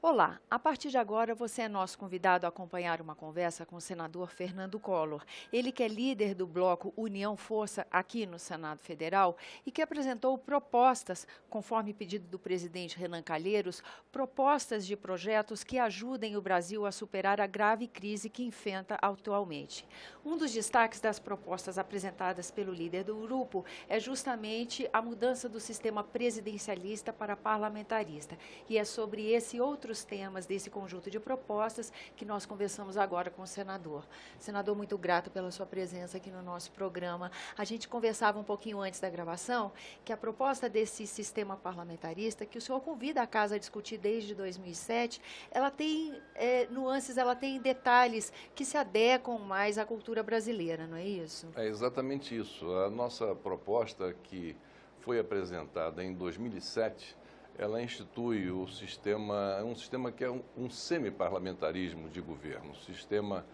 Olá, a partir de agora você é nosso convidado a acompanhar uma conversa com o senador Fernando Collor. Ele que é líder do bloco União Força aqui no Senado Federal e que apresentou propostas, conforme pedido do presidente Renan Calheiros, propostas de projetos que ajudem o Brasil a superar a grave crise que enfrenta atualmente. Um dos destaques das propostas apresentadas pelo líder do grupo é justamente a mudança do sistema presidencialista para parlamentarista. E é sobre esse outros temas desse conjunto de propostas que nós conversamos agora com o senador. Senador, muito grato pela sua presença aqui no nosso programa. A gente conversava um pouquinho antes da gravação que a proposta desse sistema parlamentarista, que o senhor convida a casa a discutir desde 2007, ela tem nuances, ela tem detalhes que se adequam mais à cultura brasileira, não é isso? É exatamente isso. A nossa proposta, que foi apresentada em 2007, ela institui um sistema que é um semi-parlamentarismo de governo, um sistema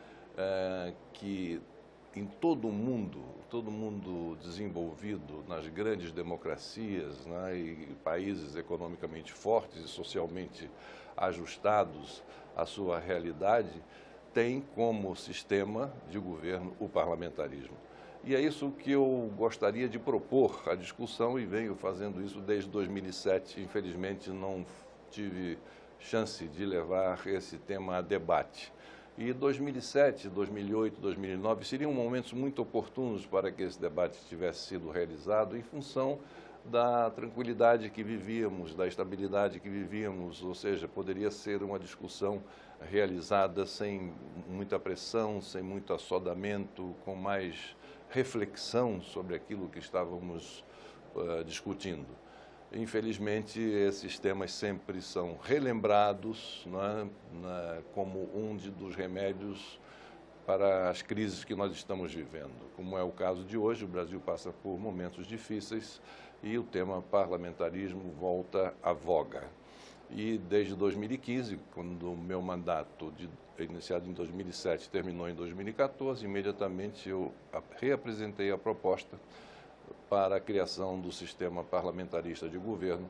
que em todo o mundo desenvolvido, nas grandes democracias, né, e países economicamente fortes e socialmente ajustados à sua realidade, tem como sistema de governo o parlamentarismo. E é isso que eu gostaria de propor à discussão e venho fazendo isso desde 2007. Infelizmente, não tive chance de levar esse tema a debate. E 2007, 2008, 2009 seriam momentos muito oportunos para que esse debate tivesse sido realizado em função da tranquilidade que vivíamos, da estabilidade que vivíamos, ou seja, poderia ser uma discussão realizada sem muita pressão, sem muito assodamento, com mais reflexão sobre aquilo que estávamos discutindo. Infelizmente, esses temas sempre são relembrados, como dos remédios para as crises que nós estamos vivendo. Como é o caso de hoje, o Brasil passa por momentos difíceis e o tema parlamentarismo volta à voga. E desde 2015, quando o meu mandato, iniciado em 2007, terminou em 2014, imediatamente eu reapresentei a proposta para a criação do sistema parlamentarista de governo,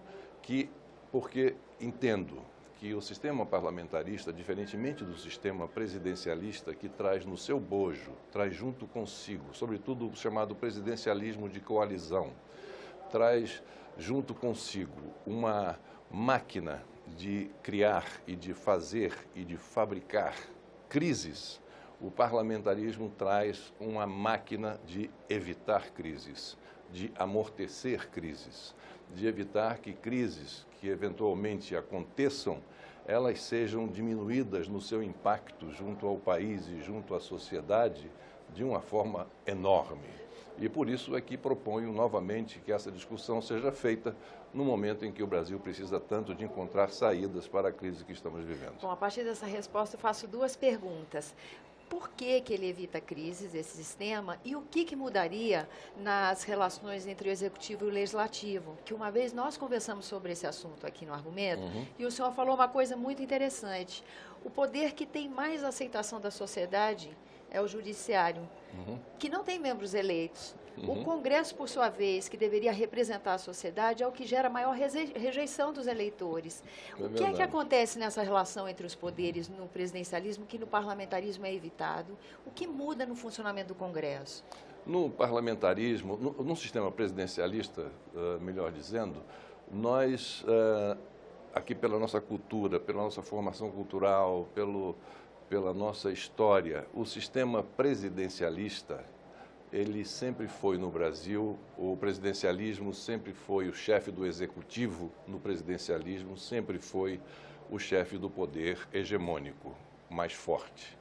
porque entendo que o sistema parlamentarista, diferentemente do sistema presidencialista, que traz no seu bojo, traz junto consigo, sobretudo o chamado presidencialismo de coalizão, traz junto consigo uma máquina de criar e de fazer e de fabricar crises. O parlamentarismo traz uma máquina de evitar crises, de amortecer crises, de evitar que crises que eventualmente aconteçam, elas sejam diminuídas no seu impacto junto ao país e junto à sociedade de uma forma enorme. E por isso é que proponho novamente que essa discussão seja feita no momento em que o Brasil precisa tanto de encontrar saídas para a crise que estamos vivendo. Bom, a partir dessa resposta eu faço duas perguntas. Por que ele evita crises, esse sistema, e o que mudaria nas relações entre o Executivo e o Legislativo? Que uma vez nós conversamos sobre esse assunto aqui no Argumento, e o senhor falou uma coisa muito interessante. O poder que tem mais aceitação da sociedade é o Judiciário, que não tem membros eleitos. O Congresso, por sua vez, que deveria representar a sociedade, é o que gera maior rejeição dos eleitores. O que é que acontece nessa relação entre os poderes no presidencialismo que no parlamentarismo é evitado? O que muda no funcionamento do Congresso? No parlamentarismo, no sistema presidencialista, melhor dizendo, nós, aqui pela nossa cultura, pela nossa formação cultural, pela nossa história, o sistema presidencialista, ele sempre foi no Brasil, o presidencialismo sempre foi o chefe do executivo no presidencialismo, sempre foi o chefe do poder hegemônico, mais forte.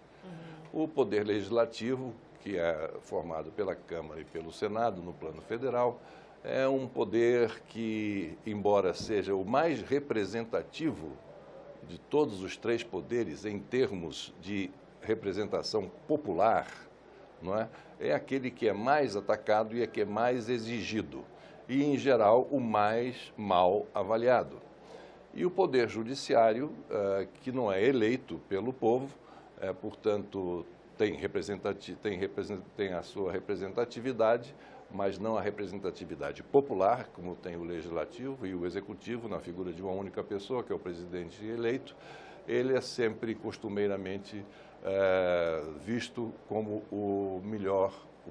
O poder legislativo, que é formado pela Câmara e pelo Senado no plano federal, é um poder que, embora seja o mais representativo de todos os três poderes em termos de representação popular, não é? É aquele que é mais atacado e é que é mais exigido e, em geral, o mais mal avaliado. E o Poder Judiciário, que não é eleito pelo povo, portanto, tem a sua representatividade, mas não a representatividade popular, como tem o Legislativo e o Executivo, na figura de uma única pessoa, que é o presidente eleito. Ele é sempre, costumeiramente, visto como o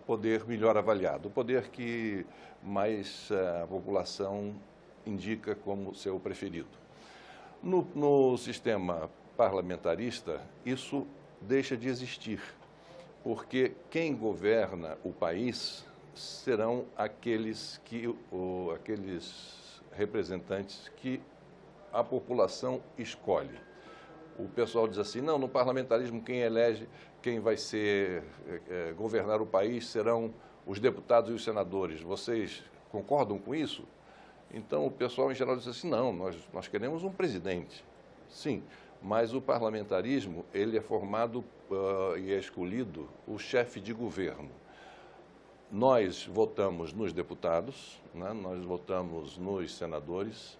poder melhor avaliado, o poder que mais a população indica como seu preferido. No sistema parlamentarista, isso deixa de existir, porque quem governa o país serão aqueles representantes que a população escolhe. O pessoal diz assim, não, no parlamentarismo quem elege, quem vai governar o país serão os deputados e os senadores. Vocês concordam com isso? Então o pessoal em geral diz assim, não, nós queremos um presidente. Sim, mas o parlamentarismo, ele é formado e é escolhido o chefe de governo. Nós votamos nos deputados, né? Nós votamos nos senadores,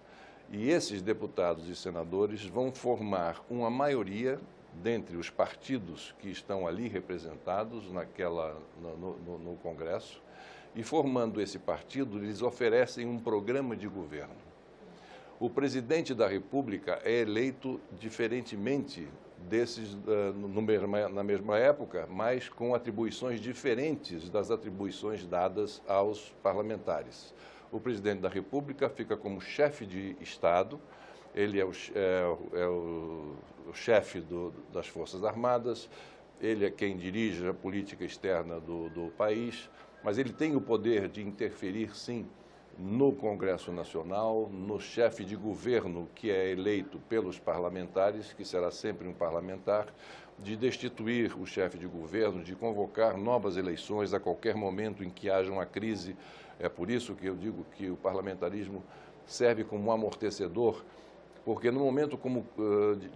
e esses deputados e senadores vão formar uma maioria dentre os partidos que estão ali representados no Congresso, e formando esse partido, eles oferecem um programa de governo. O presidente da República é eleito diferentemente desses na mesma época, mas com atribuições diferentes das atribuições dadas aos parlamentares. O presidente da República fica como chefe de Estado, ele é o chefe das Forças Armadas, ele é quem dirige a política externa do país, mas ele tem o poder de interferir, sim, no Congresso Nacional, no chefe de governo que é eleito pelos parlamentares, que será sempre um parlamentar, de destituir o chefe de governo, de convocar novas eleições a qualquer momento em que haja uma crise. É por isso que eu digo que o parlamentarismo serve como um amortecedor, porque no momento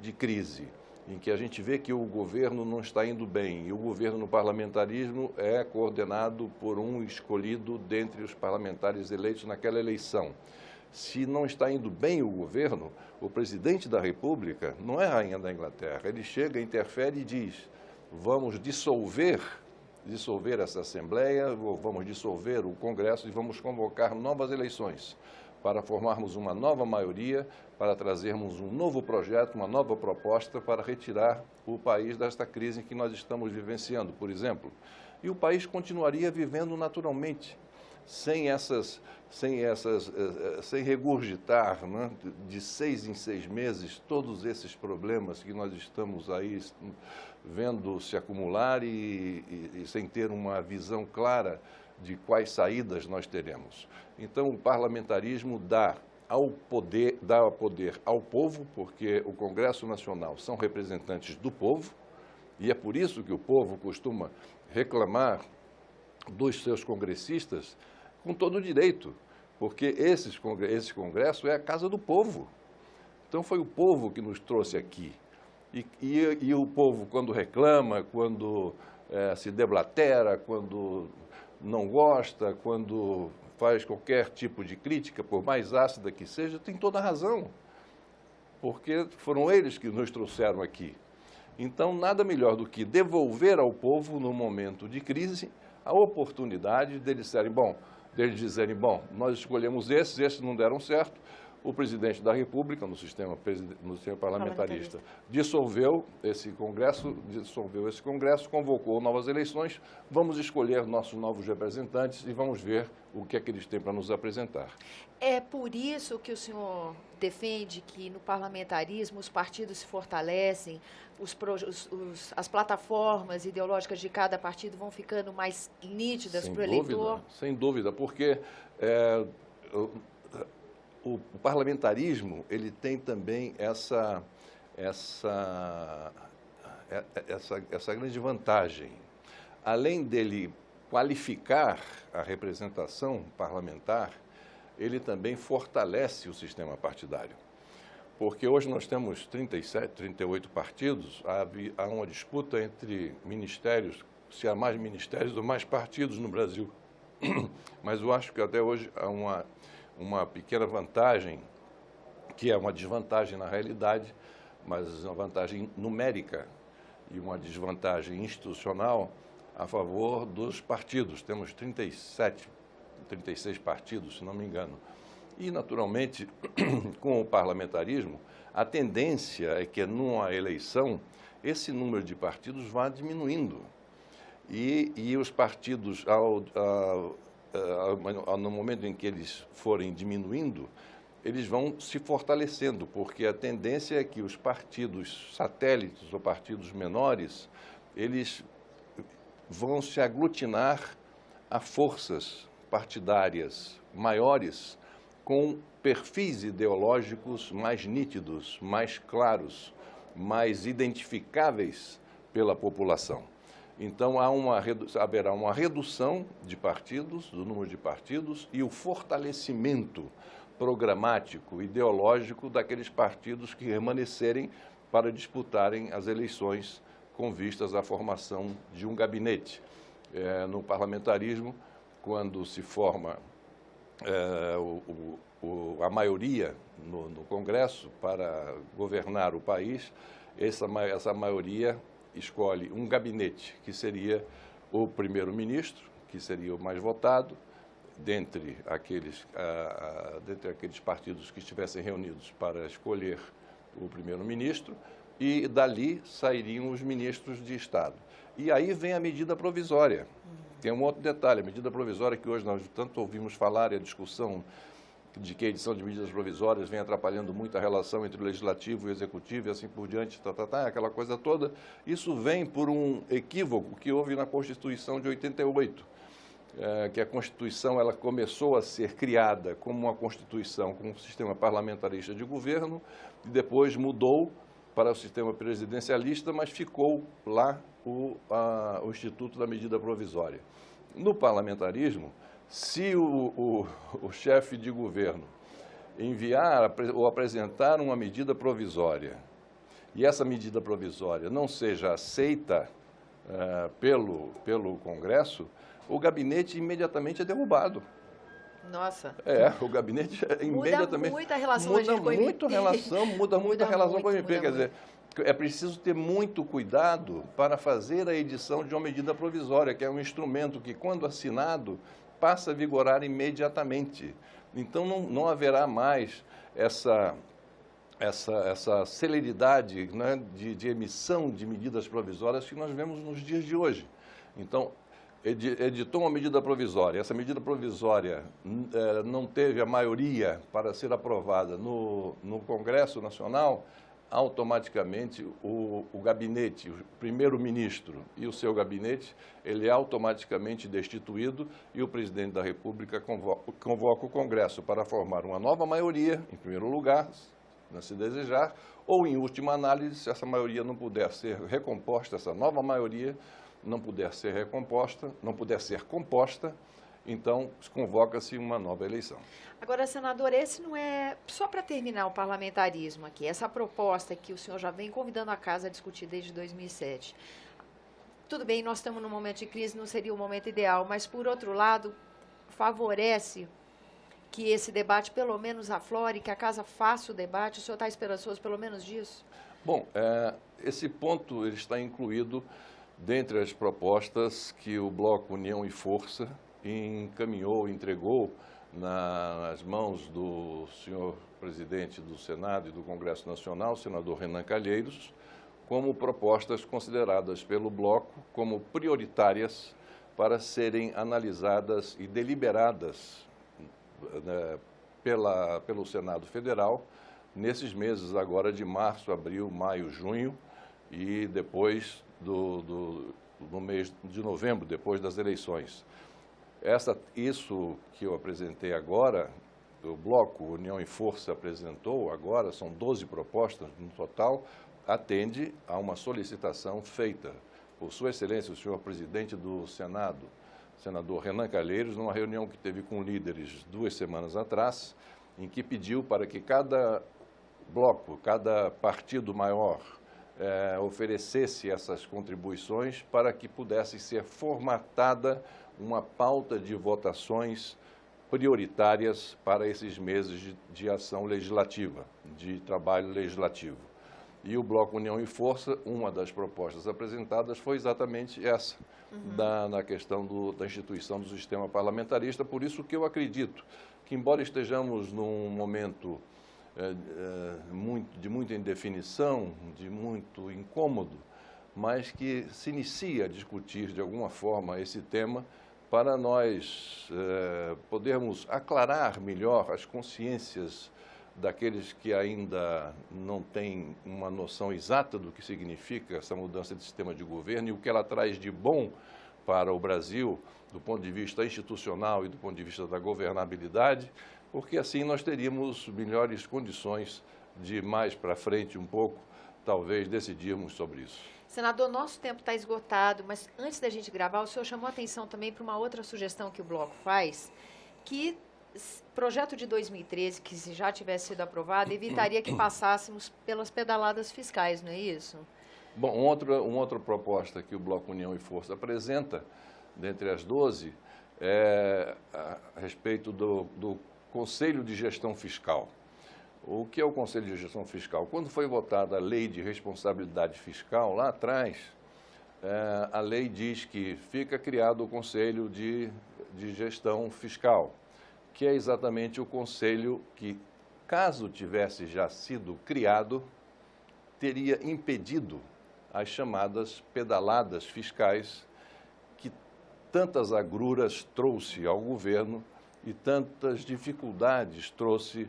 de crise, em que a gente vê que o governo não está indo bem, e o governo no parlamentarismo é coordenado por um escolhido dentre os parlamentares eleitos naquela eleição. Se não está indo bem o governo, o presidente da República não é a rainha da Inglaterra. Ele chega, interfere e diz, vamos dissolver essa Assembleia, vamos dissolver o Congresso e vamos convocar novas eleições para formarmos uma nova maioria, para trazermos um novo projeto, uma nova proposta para retirar o país desta crise que nós estamos vivenciando, por exemplo. E o país continuaria vivendo naturalmente, sem regurgitar, né, de 6 em 6 meses todos esses problemas que nós estamos aí vendo se acumular e sem ter uma visão clara de quais saídas nós teremos. Então, o parlamentarismo dá poder ao povo, porque o Congresso Nacional são representantes do povo, e é por isso que o povo costuma reclamar dos seus congressistas com todo o direito, porque esse Congresso é a casa do povo. Então, foi o povo que nos trouxe aqui. E o povo, quando reclama, quando se deblatera, quando não gosta, quando faz qualquer tipo de crítica, por mais ácida que seja, tem toda a razão, porque foram eles que nos trouxeram aqui. Então, nada melhor do que devolver ao povo, no momento de crise, a oportunidade deles dizerem, bom, nós escolhemos esses não deram certo, o presidente da República, no sistema parlamentarista, dissolveu esse Congresso, convocou novas eleições, vamos escolher nossos novos representantes e vamos ver o que é que eles têm para nos apresentar. É por isso que o senhor defende que no parlamentarismo os partidos se fortalecem, as plataformas ideológicas de cada partido vão ficando mais nítidas para o eleitor? Sem dúvida, porque o parlamentarismo, ele tem também essa grande vantagem. Além dele qualificar a representação parlamentar, ele também fortalece o sistema partidário. Porque hoje nós temos 37, 38 partidos, há uma disputa entre ministérios, se há mais ministérios ou mais partidos no Brasil. Mas eu acho que até hoje há uma pequena vantagem, que é uma desvantagem na realidade, mas uma vantagem numérica e uma desvantagem institucional a favor dos partidos. Temos 37 36 partidos, se não me engano. E, naturalmente, com o parlamentarismo, a tendência é que, numa eleição, esse número de partidos vá diminuindo. E os partidos, no momento em que eles forem diminuindo, eles vão se fortalecendo, porque a tendência é que os partidos satélites ou partidos menores, eles vão se aglutinar a forças partidárias maiores com perfis ideológicos mais nítidos, mais claros, mais identificáveis pela população. Então, haverá uma redução de partidos, do número de partidos, e o fortalecimento programático, ideológico daqueles partidos que permanecerem para disputarem as eleições com vistas à formação de um gabinete. No parlamentarismo, quando se forma a maioria no Congresso para governar o país, essa maioria escolhe um gabinete, que seria o primeiro-ministro, que seria o mais votado, dentre aqueles partidos que estivessem reunidos para escolher o primeiro-ministro, e dali sairiam os ministros de Estado. E aí vem a medida provisória. Tem um outro detalhe, a medida provisória que hoje nós tanto ouvimos falar, e a discussão de que a edição de medidas provisórias vem atrapalhando muito a relação entre o legislativo e o executivo e assim por diante, aquela coisa toda. Isso vem por um equívoco que houve na Constituição de 88, que a Constituição ela começou a ser criada como uma Constituição com um sistema parlamentarista de governo e depois mudou para o sistema presidencialista, mas ficou lá o Instituto da Medida Provisória. No parlamentarismo, se o chefe de governo enviar ou apresentar uma medida provisória e essa medida provisória não seja aceita pelo Congresso, o gabinete imediatamente é derrubado. Nossa. O gabinete imediatamente... Muda muito a relação muda muito a relação, muda muito a relação com o MP. Quer dizer, é preciso ter muito cuidado para fazer a edição de uma medida provisória, que é um instrumento que, quando assinado, passa a vigorar imediatamente. Então, não haverá mais essa celeridade, né, de emissão de medidas provisórias que nós vemos nos dias de hoje. Então, editou uma medida provisória. Essa medida provisória não teve a maioria para ser aprovada no Congresso Nacional, automaticamente o gabinete, o primeiro-ministro e o seu gabinete, ele é automaticamente destituído e o presidente da República convoca o Congresso para formar uma nova maioria, em primeiro lugar, se desejar, ou, em última análise, se essa maioria não puder ser recomposta, essa nova maioria não puder ser recomposta, não puder ser composta, então convoca-se uma nova eleição. Agora, senador, esse não é, só para terminar o parlamentarismo aqui, essa proposta que o senhor já vem convidando a casa a discutir desde 2007. Tudo bem, nós estamos num momento de crise, não seria o momento ideal, mas, por outro lado, favorece que esse debate pelo menos aflore, que a casa faça o debate. O senhor está esperançoso pelo menos disso? Bom, esse ponto ele está incluído dentre as propostas que o Bloco União e Força encaminhou, entregou nas mãos do senhor presidente do Senado e do Congresso Nacional, o senador Renan Calheiros, como propostas consideradas pelo Bloco como prioritárias para serem analisadas e deliberadas pelo Senado Federal nesses meses agora de março, abril, maio, junho e depois no mês de novembro, depois das eleições. Isso que eu apresentei agora, o Bloco União e Força apresentou agora, são 12 propostas no total, atende a uma solicitação feita por Sua Excelência, o senhor presidente do Senado, senador Renan Calheiros, numa reunião que teve com líderes 2 semanas atrás, em que pediu para que cada bloco, cada partido maior, oferecesse essas contribuições para que pudesse ser formatada uma pauta de votações prioritárias para esses meses de ação legislativa, de trabalho legislativo. E o Bloco União e Força, uma das propostas apresentadas foi exatamente essa, na questão da instituição do sistema parlamentarista. Por isso que eu acredito que, embora estejamos num momento de muita indefinição, de muito incômodo, mas que se inicia a discutir de alguma forma esse tema para nós podermos aclarar melhor as consciências daqueles que ainda não têm uma noção exata do que significa essa mudança de sistema de governo e o que ela traz de bom para o Brasil, do ponto de vista institucional e do ponto de vista da governabilidade, porque assim nós teríamos melhores condições de mais para frente um pouco, talvez, decidirmos sobre isso. Senador, nosso tempo está esgotado, mas antes da gente gravar, o senhor chamou a atenção também para uma outra sugestão que o Bloco faz, que projeto de 2013, que se já tivesse sido aprovado, evitaria que passássemos pelas pedaladas fiscais, não é isso? Bom, uma outra proposta que o Bloco União e Força apresenta, dentre as 12, é a respeito do Conselho de Gestão Fiscal. O que é o Conselho de Gestão Fiscal? Quando foi votada a Lei de Responsabilidade Fiscal, lá atrás, a lei diz que fica criado o Conselho de Gestão Fiscal, que é exatamente o conselho que, caso tivesse já sido criado, teria impedido as chamadas pedaladas fiscais que tantas agruras trouxe ao governo e tantas dificuldades trouxe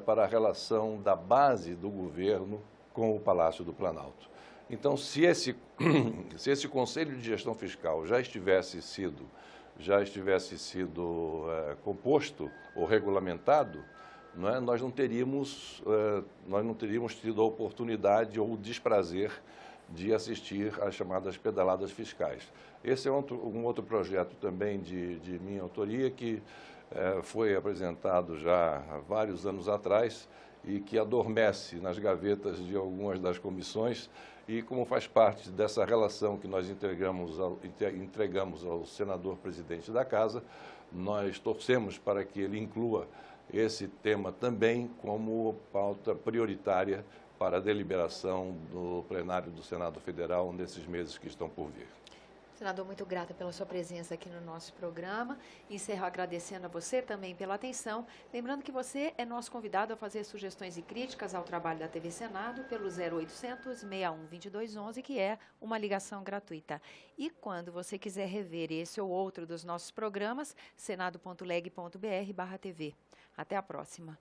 para a relação da base do governo com o Palácio do Planalto. Então, se esse Conselho de Gestão Fiscal já estivesse sido composto ou regulamentado, não é? Nós não teríamos tido a oportunidade ou o desprazer de assistir às chamadas pedaladas fiscais. Esse é um outro projeto também de minha autoria que foi apresentado já há vários anos atrás e que adormece nas gavetas de algumas das comissões e, como faz parte dessa relação que nós entregamos ao senador presidente da Casa, nós torcemos para que ele inclua esse tema também como pauta prioritária para a deliberação do plenário do Senado Federal nesses meses que estão por vir. Senador, muito grata pela sua presença aqui no nosso programa. Encerro agradecendo a você também pela atenção. Lembrando que você é nosso convidado a fazer sugestões e críticas ao trabalho da TV Senado pelo 0800 61 2211, que é uma ligação gratuita. E quando você quiser rever esse ou outro dos nossos programas, senado.leg.br/TV. Até a próxima.